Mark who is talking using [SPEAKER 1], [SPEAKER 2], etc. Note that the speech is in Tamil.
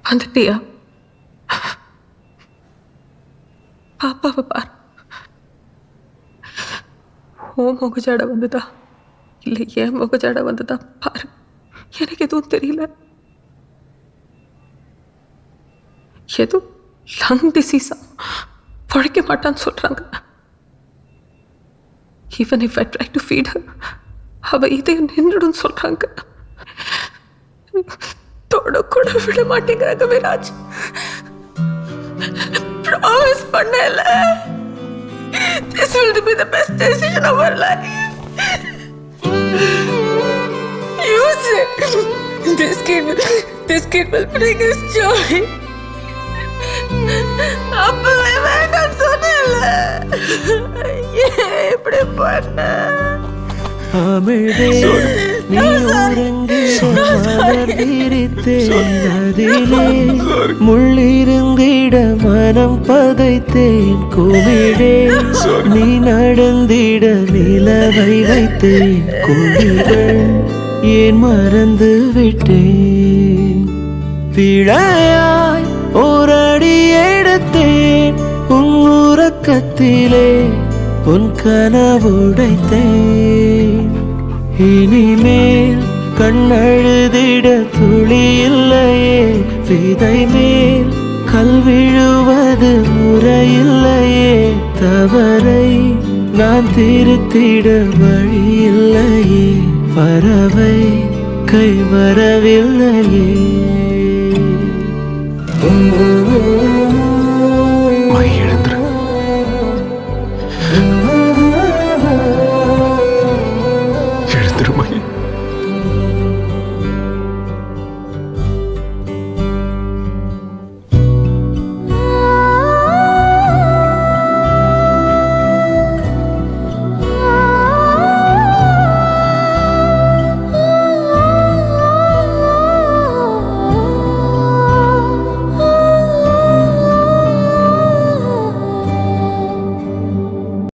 [SPEAKER 1] வந்துட்டியா? பாப்பாவை பார். ஓ முகஜாட வந்துதா இல்லை ஏன் முகஜாட வந்துதா பாரு. எனக்கு எதுவும் தெரியல. ஏதோ லங் டிசீஸா, பழைக்க மாட்டான்னு சொல்றாங்க. Even if I try to feed her, அவ இதயம் நின்றுடும் சொல்றாங்க. தொட கூட விட மாட்டேங்கிறாங்க விராஜ். ப்ராமிஸ் பண்ணல. This will be the best decision of our life. You said this kid will bring us joy. அப்பவே வேண்டாம் சொன்னல. எப்படி பண்ண?
[SPEAKER 2] அமிழ்தே நீ உறங்கிட மலர் விரித்தேன், அதிலே முள்ளிருந்திட மனம் பதைத்தேன். கோவிடே நீ நடந்திட நிலவை வைத்தேன், குழிகள் ஏன் மறந்து விட்டேன். பிழையாய் ஓரடி எடுத்தேன் உன் உறக்கத்திலே, உன் கனவுடைத்தேன். இனிமேல் கண்ணழுதிட துளி இல்லையே, விதை மேல் கல் விழுவது முறையில்லையே. தவறை நான் திருத்திட வழி இல்லையே, பறவை கை வரவில்லையே.